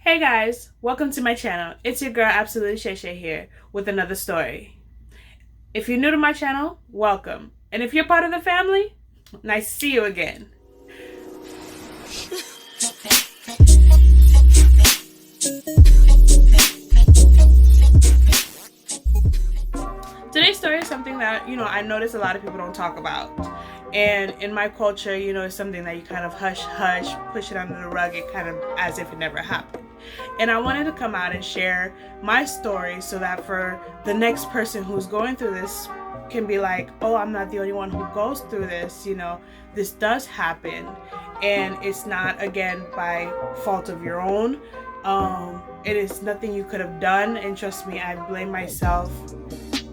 Hey guys, welcome to my channel. It's your girl Absolutely ShayShay here with another story. If you're new to my channel, welcome. And if you're part of the family, nice to see you again. Today's story is something that, I notice a lot of people don't talk about. And in my culture, it's something that you kind of hush, push it under the rug, it kind of as if it never happened. And I wanted to come out and share my story so that for the next person who's going through this can be like, oh, I'm not the only one who goes through this, this does happen. And it's not, again, by fault of your own. It is nothing you could have done. And trust me, I blame myself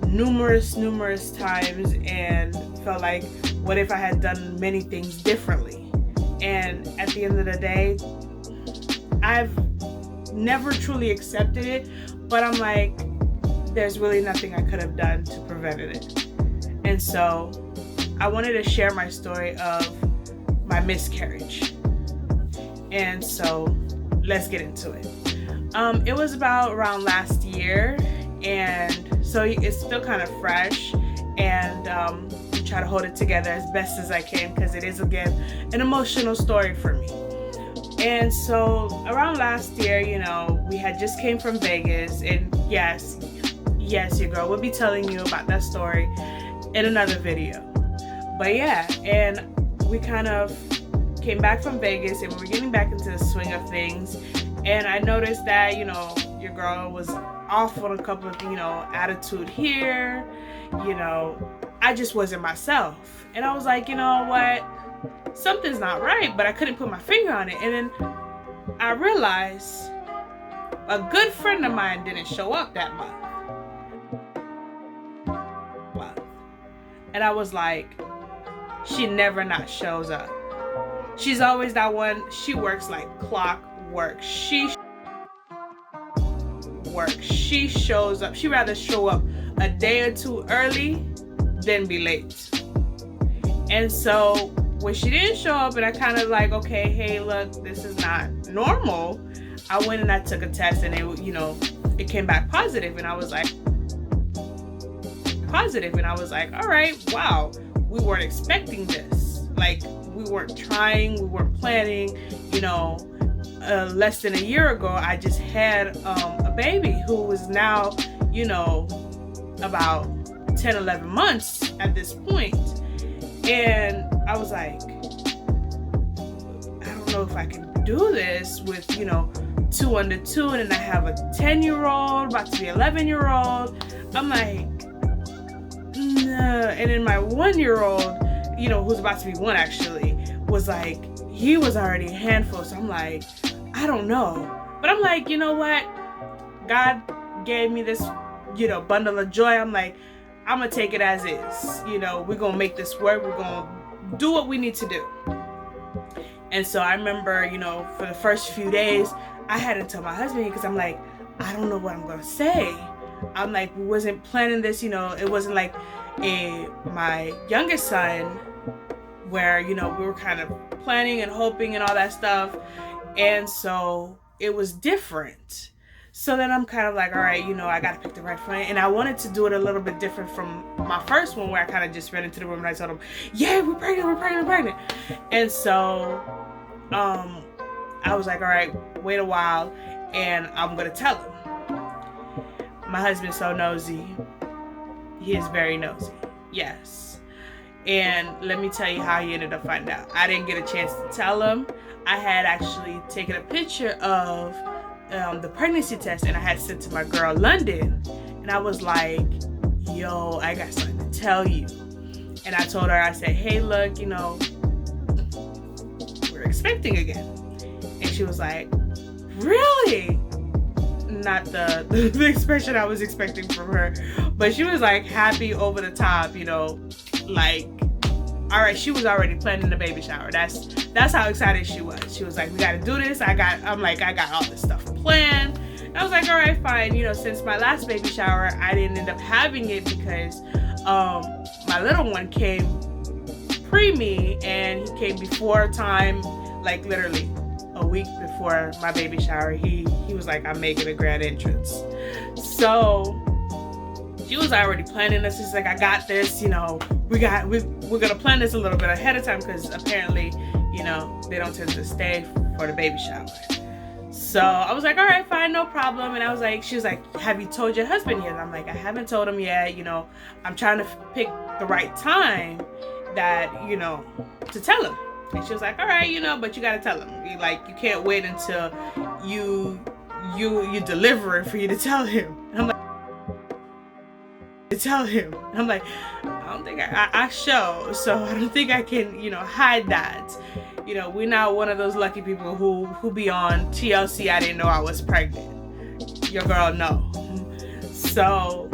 numerous times and felt like, what if I had done many things differently? And at the end of the day, I've never truly accepted it, but I'm like, there's really nothing I could have done to prevent it. And so I wanted to share my story of my miscarriage. And so let's get into it. It was about around last year, and so it's still kind of fresh, and try to hold it together as best as I can because it is, again, an emotional story for me. And so around last year, we had just came from Vegas, and yes, your girl will be telling you about that story in another video. But yeah, and we kind of came back from Vegas, and we were getting back into the swing of things. And I noticed that, your girl was off on a couple of, attitude here, I just wasn't myself. And I was like, you know what? Something's not right, but I couldn't put my finger on it. And then I realized a good friend of mine didn't show up that month. And I was like, she never not shows up. She's always that one. She works like clockwork. She shows up. She'd rather show up a day or two early than be late. And so when she didn't show up, and I kind of like, okay, hey, look, this is not normal. I went and I took a test, and it came back positive, and I was like, all right, wow, we weren't expecting this. Like, we weren't trying, we weren't planning. Less than a year ago, I just had a baby who was now, about 10, 11 months at this point. And I was like, I don't know if I can do this with, 2 under 2, and then I have a 10-year-old, about to be 11-year-old. I'm like, nah. And then my 1-year-old, who's about to be 1 actually, was like, he was already a handful. So I'm like, I don't know. But I'm like, you know what? God gave me this, bundle of joy. I'm like, I'm going to take it as is. We're going to make this work. We're going to do what we need to do. And so I remember, for the first few days, I had to tell my husband, because I'm like, I don't know what I'm going to say. I'm like, we wasn't planning this, it wasn't like my youngest son where, we were kind of planning and hoping and all that stuff. And so it was different. So then I'm kind of like, all right, I got to pick the right friend. And I wanted to do it a little bit different from my first one, where I kind of just ran into the room and I told him, yeah, we're pregnant. And so I was like, all right, wait a while, and I'm going to tell him. My husband's so nosy. He is very nosy. Yes. And let me tell you how he ended up finding out. I didn't get a chance to tell him. I had actually taken a picture of the pregnancy test, and I had sent to my girl London. And I was like, yo, I got something to tell you. And I told her, I said, hey, look, we're expecting again. And she was like, really? Not the expression I was expecting from her, but she was like happy over the top, like, all right, she was already planning the baby shower. That's how excited she was. She was like, we got to do this. I got all this stuff planned. And I was like, all right, fine. Since my last baby shower, I didn't end up having it because my little one came pre me, and he came before time, like literally a week before my baby shower, he was like, I'm making a grand entrance. So she was already planning this. She's like, I got this, you know, we're gonna plan this a little bit ahead of time, because apparently, you know, they don't tend to stay for the baby shower. So I was like, all right, fine, no problem. And I was like, she was like, have you told your husband yet? And I'm like, I haven't told him yet. You know, I'm trying to pick the right time that, you know, to tell him. And she was like, all right, you know, but you got to tell him. You can't wait until you deliver it for you to tell him. And I'm like, I don't think I show, so I don't think I can, you know, hide that. You know, we're not one of those lucky people who be on TLC, I didn't know I was pregnant. Your girl, no. So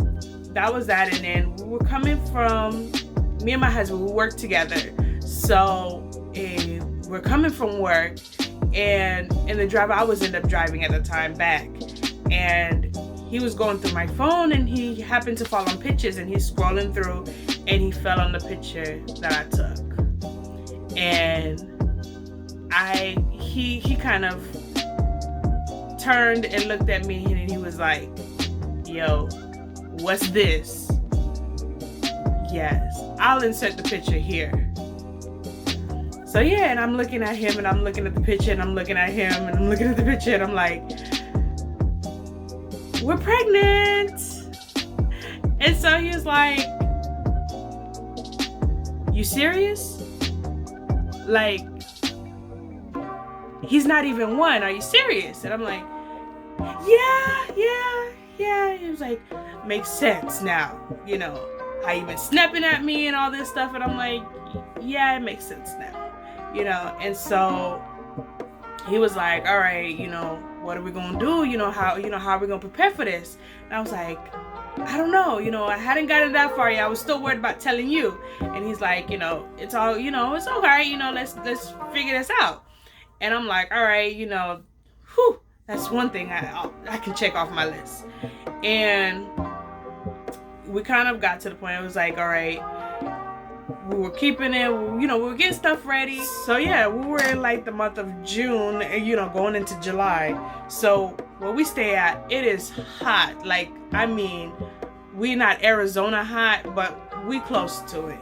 that was that. And then we were coming from, me and my husband, we worked together. So we're coming from work, and in the drive, I was ended up driving at the time back. And he was going through my phone, and he happened to fall on pictures, and he's scrolling through, and he fell on the picture that I took. And he kind of turned and looked at me, and he was like, yo, what's this? Yes, I'll insert the picture here. So yeah, and I'm looking at him, and I'm looking at the picture, and I'm looking at him, and I'm looking at the picture, and I'm like, we're pregnant. And so he was like, you serious? Like, he's not even one, are you serious? And I'm like, yeah. He was like, makes sense now, you know, how you been snapping at me and all this stuff. And I'm like, yeah, it makes sense now, you know. And so he was like, all right, you know, what are we gonna do? How are we gonna prepare for this? And I was like, I don't know, you know, I hadn't gotten that far yet. I was still worried about telling you. And he's like, you know, it's all, you know, it's okay, you know, let's figure this out. And I'm like, all right, you know, whew, that's one thing I can check off my list. And we kind of got to the point, it was like, all right, we were keeping it, you know, we were getting stuff ready. So yeah, we were in like the month of June, you know, going into July. So where we stay at, it is hot. Like, I mean, we're not Arizona hot, but we close to it.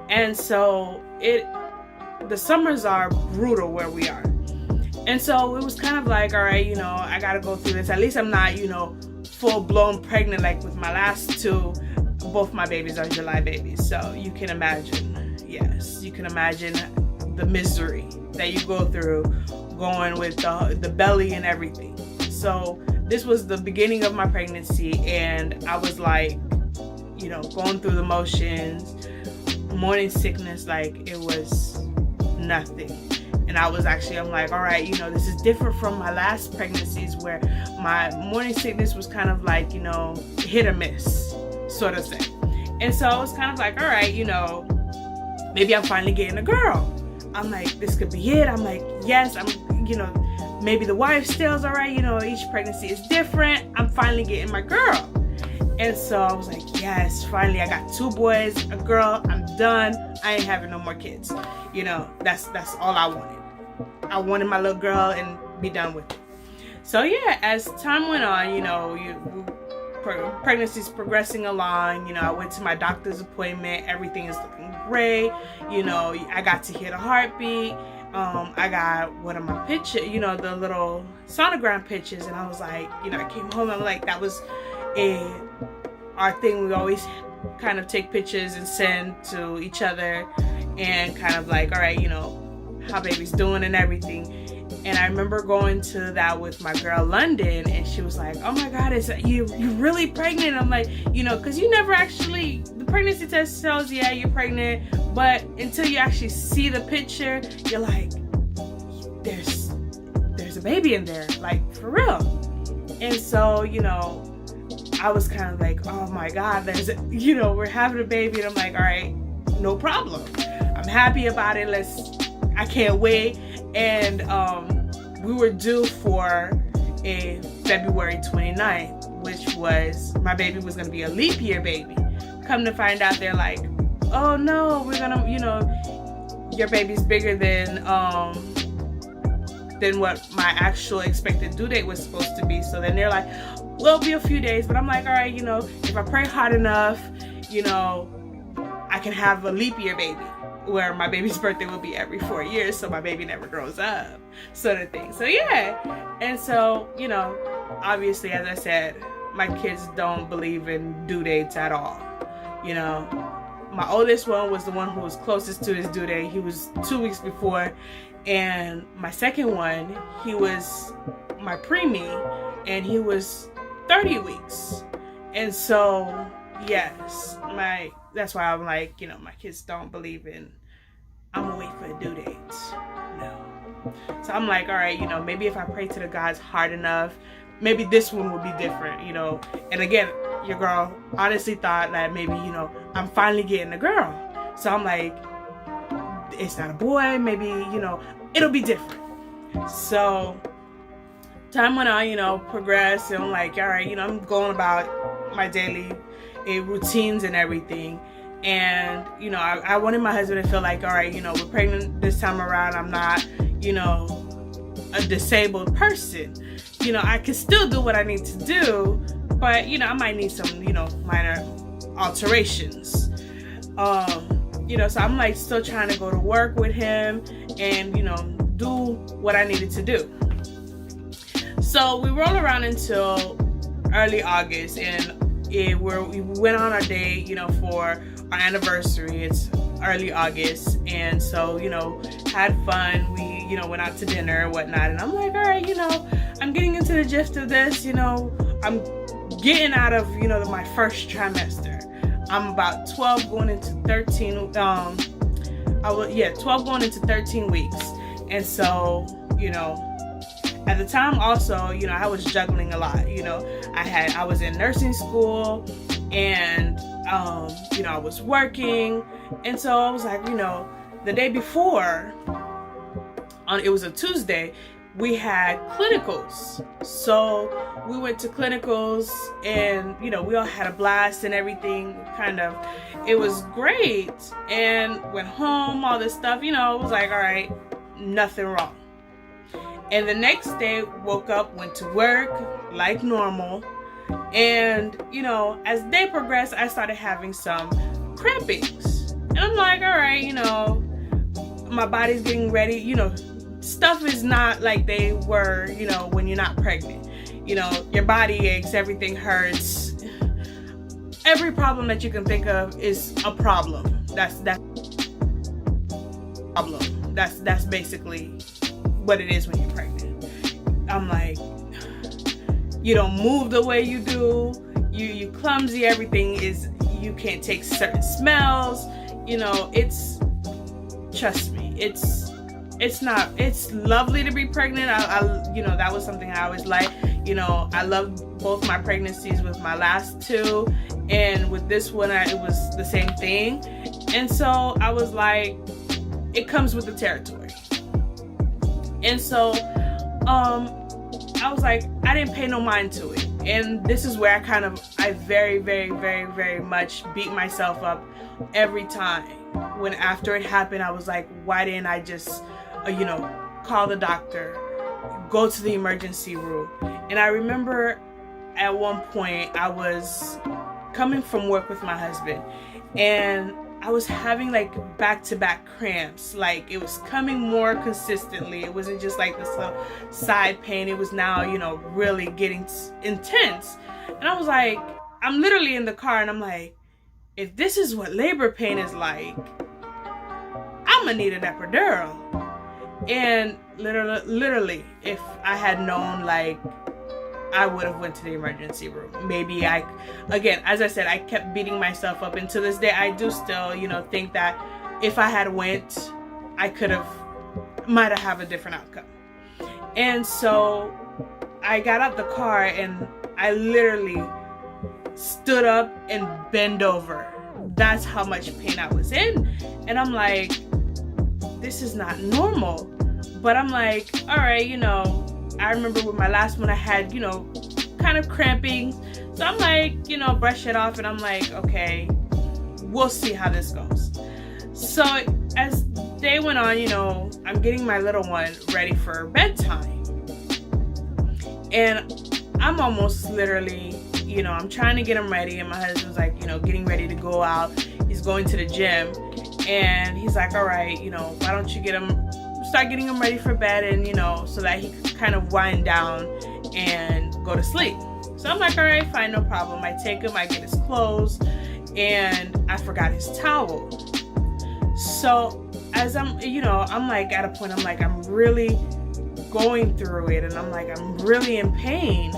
And so the summers are brutal where we are. And so it was kind of like, all right, you know, I gotta go through this. At least I'm not, you know, full-blown pregnant like with my last two. Both my babies are July babies. So you can imagine, yes, you can imagine the misery that you go through going with the belly and everything. So this was the beginning of my pregnancy, and I was like, you know, going through the motions, morning sickness, like it was nothing. And I'm like, all right, you know, this is different from my last pregnancies where my morning sickness was kind of like, you know, hit or miss sort of thing. And so I was kind of like, all right, you know, maybe I'm finally getting a girl. I'm like, this could be it. I'm like, yes, you know, maybe the wife's tale's all right. You know, each pregnancy is different. I'm finally getting my girl. And so I was like, yes, finally I got 2 boys, a girl, I'm done. I ain't having no more kids. You know, that's all I wanted. I wanted my little girl and be done with it. So yeah, as time went on, you know, pregnancy's progressing along. You know, I went to my doctor's appointment. Everything is looking great. You know, I got to hear the heartbeat. I got one of my pictures, you know, the little sonogram pictures, and I was like, you know, I came home, I'm like, that was our thing. We always kind of take pictures and send to each other, and kind of like, all right, you know, how baby's doing and everything. And I remember going to that with my girl London, and she was like, oh my God, you really pregnant? I'm like, you know, because you never actually, the pregnancy test tells, yeah, you're pregnant, but until you actually see the picture, you're like, there's a baby in there, like, for real. And so, you know, I was kind of like, oh my God, you know, we're having a baby. And I'm like, all right, no problem. I'm happy about it. I can't wait. And we were due for a February 29th, which was, my baby was going to be a leap year baby. Come to find out, they're like, oh no, we're going to, you know, your baby's bigger than what my actual expected due date was supposed to be. So then they're like, well, it'll be a few days. But I'm like, all right, you know, if I pray hard enough, you know, I can have a leap year baby, where my baby's birthday will be every 4 years, so my baby never grows up, sort of thing. So yeah, and so, you know, obviously, as I said, my kids don't believe in due dates at all. You know, my oldest one was the one who was closest to his due date. He was 2 weeks before, and my second one, he was my preemie, and he was 30 weeks. And so, yes, that's why I'm like, you know, my kids don't believe in, I'm gonna wait for a due date. No. So I'm like, all right, you know, maybe if I pray to the gods hard enough, maybe this one will be different, you know. And again, your girl honestly thought that maybe, you know, I'm finally getting a girl. So I'm like, it's not a boy, maybe, you know, it'll be different. So time went on, you know, progressed, and I'm like, all right, you know, I'm going about my daily routines and everything. And, you know, I wanted my husband to feel like, all right, you know, we're pregnant this time around. I'm not, you know, a disabled person. You know, I can still do what I need to do, but, you know, I might need some, you know, minor alterations. You know, so I'm like still trying to go to work with him and, you know, do what I needed to do. So we roll around until early August, and we went on our date, you know, for our anniversary. It's early August, and so, you know, had fun. We, you know, went out to dinner and whatnot, and I'm like, all right, you know, I'm getting into the gist of this, you know, I'm getting out of, you know, my first trimester. I'm about 12 going into 13, 12 going into 13 weeks. And so, you know, at the time also, you know, I was juggling a lot. You know, I was in nursing school, and, you know, I was working. And so I was like, you know, the day before, it was a Tuesday, we had clinicals. So we went to clinicals, and, you know, we all had a blast and everything. It was great. And went home, all this stuff, you know, it was like, all right, nothing wrong. And the next day, woke up, went to work like normal. And, you know, as day progressed, I started having some crampings. And I'm like, all right, you know, my body's getting ready. You know, stuff is not like they were, you know, when you're not pregnant. You know, your body aches, everything hurts. Every problem that you can think of is a problem. That's problem. That's basically what it is when you're pregnant. I'm like, you don't move the way you do. You clumsy. Everything is, you can't take certain smells. You know, trust me, it's lovely to be pregnant. I you know, that was something I always liked. You know, I loved both my pregnancies with my last two, and with this one, it was the same thing. And so I was like, it comes with the territory. And so, I was like, I didn't pay no mind to it. And this is where I very, very, very, very much beat myself up every time. When after it happened, I was like, why didn't I just, you know, call the doctor, go to the emergency room? And I remember at one point I was coming from work with my husband, and I was having like back-to-back cramps. Like, it was coming more consistently. It wasn't just like this side pain. It was now, you know, really getting intense. And I was like, I'm literally in the car, and I'm like, if this is what labor pain is like, I'm gonna need an epidural. And literally, if I had known, like, I would have went to the emergency room. Maybe again, as I said, I kept beating myself up. And to this day, I do still, you know, think that if I had went, I might have a different outcome. And so I got out the car, and I literally stood up and bent over. That's how much pain I was in. And I'm like, this is not normal. But I'm like, all right, you know, I remember with my last one, I had, you know, kind of cramping. So I'm like, you know, brush it off, and I'm like, okay, we'll see how this goes. So as day went on, you know, I'm getting my little one ready for bedtime. And I'm almost literally, you know, I'm trying to get him ready, and my husband's like, you know, getting ready to go out. He's going to the gym, and he's like, all right, you know, why don't you start getting him ready for bed, and, you know, so that he can kind of wind down and go to sleep. So I'm like, all right, fine, no problem. I take him, I get his clothes, and I forgot his towel. So as I'm, you know, I'm like at a point, I'm like, I'm really going through it, and I'm like, I'm really in pain,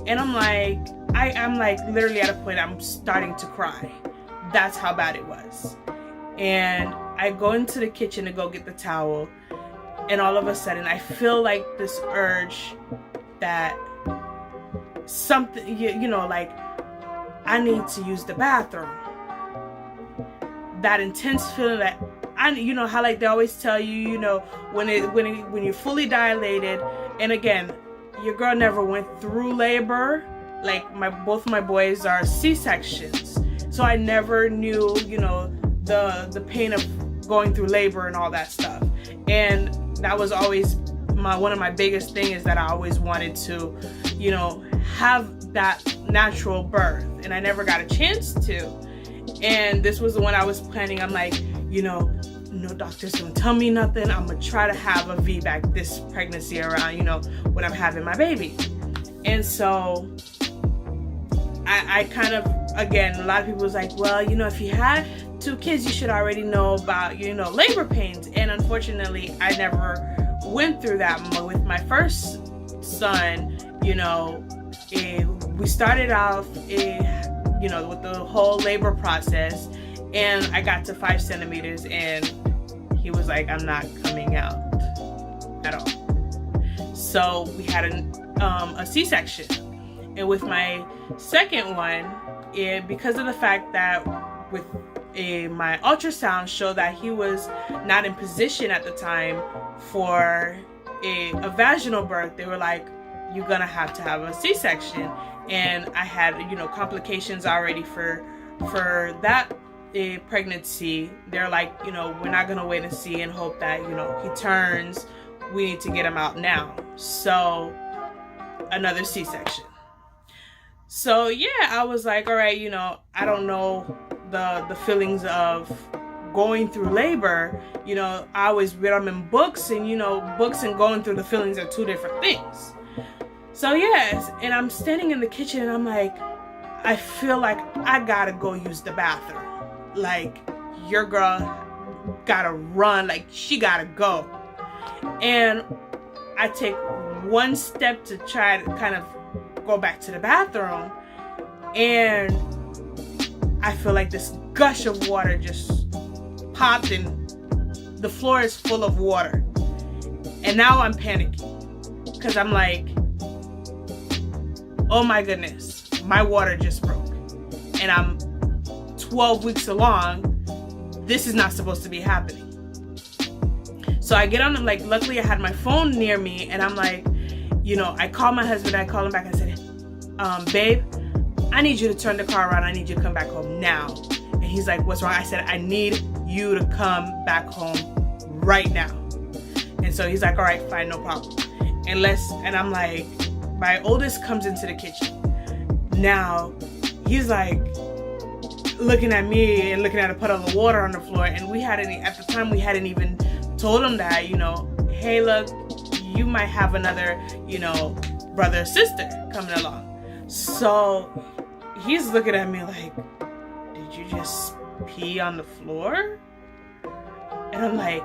and I'm like, I'm like literally at a point I'm starting to cry. That's how bad it was. And I go into the kitchen to go get the towel, and all of a sudden I feel like this urge that something, you know, like I need to use the bathroom. That intense feeling that you know how like they always tell you, you know, when you're fully dilated, and again, your girl never went through labor. Like both my boys are C-sections, so I never knew, you know, the pain of going through labor and all that stuff. And that was always one of my biggest things, is that I always wanted to, you know, have that natural birth, and I never got a chance to. And this was the one I was planning. I'm like, you know, no doctor's gonna tell me nothing. I'm gonna try to have a VBAC this pregnancy around, you know, when I'm having my baby. And so I kind of, again, a lot of people was like, well, you know, if you had 2 kids, you should already know about, you know, labor pains. And unfortunately, I never went through that. With my first son, you know, we started off, you know, with the whole labor process, and I got to 5 centimeters, and he was like, I'm not coming out at all. So we had a C-section. And with my second one, because of the fact that with my ultrasound showed that he was not in position at the time for a vaginal birth, they were like, you're gonna have to have a C-section. And I had, you know, complications already for that pregnancy. They're like, you know, we're not gonna wait and see and hope that, you know, he turns. We need to get him out now. So another C-section. So yeah, I was like, all right, you know, I don't know the feelings of going through labor. You know, I always read them in books, and, you know, books and going through the feelings are 2 different things. So yes, and I'm standing in the kitchen, and I'm like, I feel like I gotta go use the bathroom. Like, your girl gotta run, like she gotta go. And I take one step to try to kind of go back to the bathroom, and I feel like this gush of water just popped, and the floor is full of water. And now I'm panicking, because I'm like, oh my goodness, my water just broke, and I'm 12 weeks along. This is not supposed to be happening. So I get on, like, luckily I had my phone near me, and I'm like, you know, I called my husband, I called him back, I said, babe, I need you to turn the car around, I need you to come back home now. And he's like, what's wrong? I said, I need you to come back home right now. And so he's like, all right, fine, no problem. And I'm like, my oldest comes into the kitchen. Now, he's like looking at me and looking at a puddle of water on the floor, and at the time we hadn't even told him that, you know, hey, look, you might have another, you know, brother or sister coming along. So he's looking at me like, did you just pee on the floor? And I'm like,